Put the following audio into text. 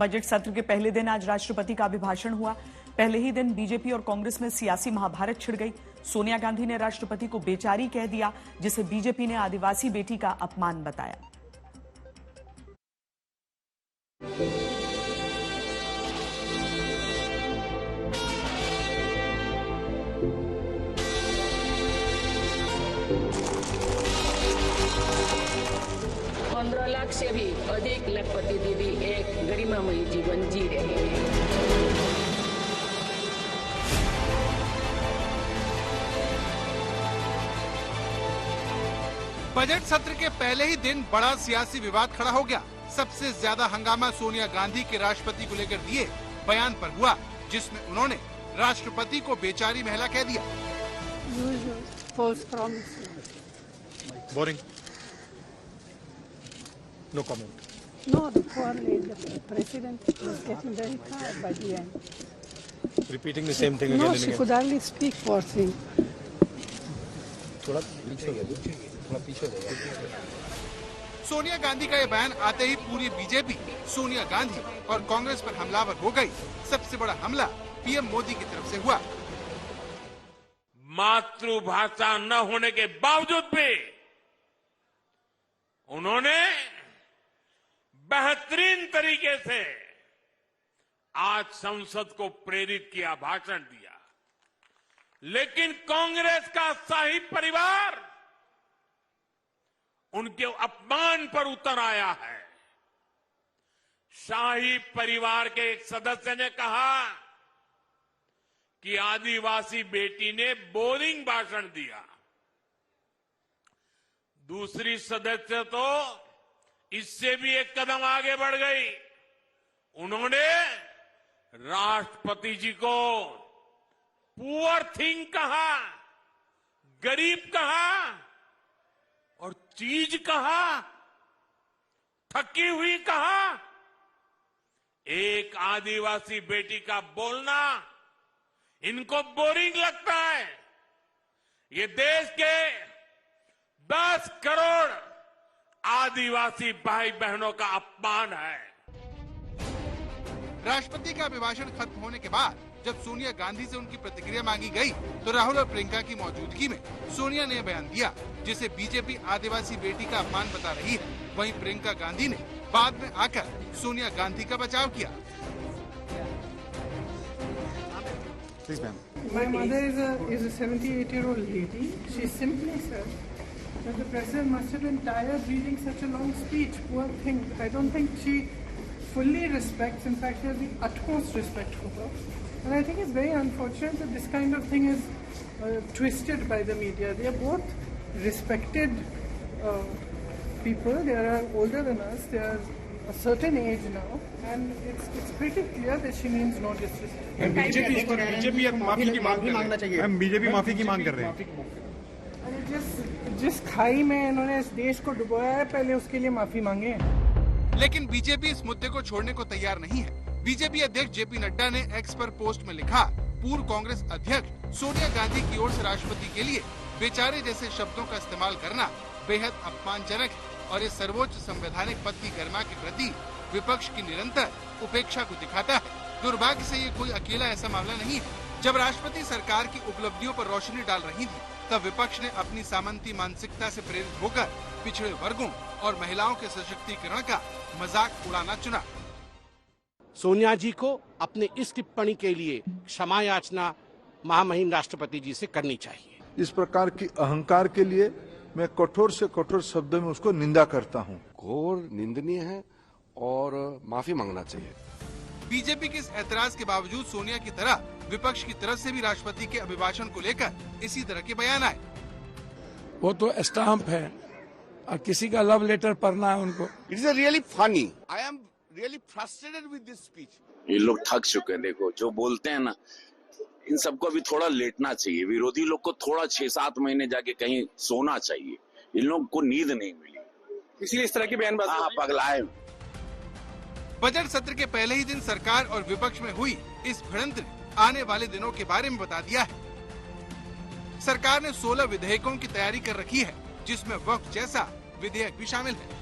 Budget सत्र के पहले दिन आज राष्ट्रपति का अभिभाषण हुआ। पहले ही दिन बीजेपी और कांग्रेस में सियासी महाभारत छिड़ गई। सोनिया गांधी ने राष्ट्रपति को बेचारी कह दिया, जिसे बीजेपी ने आदिवासी बेटी का अपमान बताया। लाख से भी अधिक लखपति दीदी एक गरिमामयी जीवन जी रहे हैं। बजट सत्र के पहले ही दिन बड़ा सियासी विवाद खड़ा हो गया। सबसे ज्यादा हंगामा सोनिया गांधी के राष्ट्रपति को लेकर दिए बयान पर हुआ, जिसमें उन्होंने राष्ट्रपति को बेचारी महिला कह दिया। Boring. No comment. No, the poor lady, the president was getting very tired by the end. Repeating the same thing again and again. No, she could hardly speak, poor thing. थोड़ा पीछे हो जाएगा। सोनिया गांधी का ये बयान आते ही पूरी बीजेपी सोनिया गांधी और कांग्रेस पर हमलावर हो गई। सबसे बड़ा हमला पीएम मोदी की तरफ से हुआ। मातृभाषा न होने के बावजूद भी उन्होंने बेहतरीन तरीके से आज संसद को प्रेरित किया, भाषण दिया। लेकिन कांग्रेस का शाही परिवार उनके अपमान पर उतर आया है। शाही परिवार के एक सदस्य ने कहा कि आदिवासी बेटी ने बोरिंग भाषण दिया। दूसरी सदस्य तो इससे भी एक कदम आगे बढ़ गई। उन्होंने राष्ट्रपति जी को पुअर थिंग कहा, गरीब कहा और चीज कहा, थकी हुई कहा। एक आदिवासी बेटी का बोलना इनको बोरिंग लगता है। ये देश के 10 करोड़ आदिवासी भाई बहनों का अपमान है। राष्ट्रपति का अभिभाषण खत्म होने के बाद जब सोनिया गांधी से उनकी प्रतिक्रिया मांगी गई, तो राहुल और प्रियंका की मौजूदगी में सोनिया ने बयान दिया, जिसे बीजेपी आदिवासी बेटी का अपमान बता रही है। वहीं प्रियंका गांधी ने बाद में आकर सोनिया गांधी का बचाव किया। My mother is a 78-year-old lady. She simply said that the president must have been tired reading such a long speech. Poor thing. I don't think she fully respects. In fact, she has the utmost respect for her. And I think it's very unfortunate that this kind of thing is twisted by the media. They are both respected people. They are older than us. They are a certain age now, and it's pretty clear that she means no disrespect. BJP माफी की मांग मांगना चाहिए। हम BJP माफी की मांग कर रहे हैं। अरे जिस खाई में इन्होंने इस देश को डुबोया है, पहले उसके लिए माफी मांगे। लेकिन बीजेपी इस मुद्दे को छोड़ने को तैयार नहीं है। बीजेपी अध्यक्ष जेपी नड्डा ने एक्स पर पोस्ट में लिखा, पूर्व कांग्रेस अध्यक्ष सोनिया गांधी की ओर से राष्ट्रपति के लिए बेचारे जैसे शब्दों का इस्तेमाल करना बेहद अपमानजनक है और इस सर्वोच्च संवैधानिक पद की गरिमा के प्रति विपक्ष की निरंतर उपेक्षा को दिखाता है। दुर्भाग्य से ये कोई अकेला ऐसा मामला नहीं है। जब राष्ट्रपति सरकार की उपलब्धियों पर रोशनी डाल रही थी, तब विपक्ष ने अपनी सामंती मानसिकता से प्रेरित होकर पिछड़े वर्गों और महिलाओं के सशक्तिकरण का मजाक उड़ाना चुना। सोनिया जी को अपने इस टिप्पणी के लिए क्षमा याचना महामहिम राष्ट्रपति जी से करनी चाहिए। इस प्रकार की अहंकार के लिए मैं कठोर से कठोर शब्दों में उसको निंदा करता हूं। घोर निंदनीय है और माफी मांगना चाहिए। बीजेपी के इस ऐतराज के बावजूद सोनिया की तरह विपक्ष की तरफ से भी राष्ट्रपति के अभिभाषण को लेकर इसी तरह के बयान आए। वो तो स्टाम्प है और किसी का लव लेटर पढ़ना है उनको। It is really funny. I am really frustrated with this speech. ये लोग थक चुके हैं। देखो जो बोलते हैं ना, इन सबको अभी थोड़ा लेटना चाहिए। विरोधी लोग को थोड़ा 6-7 महीने जाके कहीं सोना चाहिए। इन लोग को नींद नहीं मिली, इसलिए इस तरह की बयानबाजी। हाँ, पगलाए। बजट सत्र के पहले ही दिन सरकार और विपक्ष में हुई इस भिड़ंत ने आने वाले दिनों के बारे में बता दिया है। सरकार ने 16 विधेयकों की तैयारी कर रखी है, जिसमें वक्फ जैसा विधेयक भी शामिल है।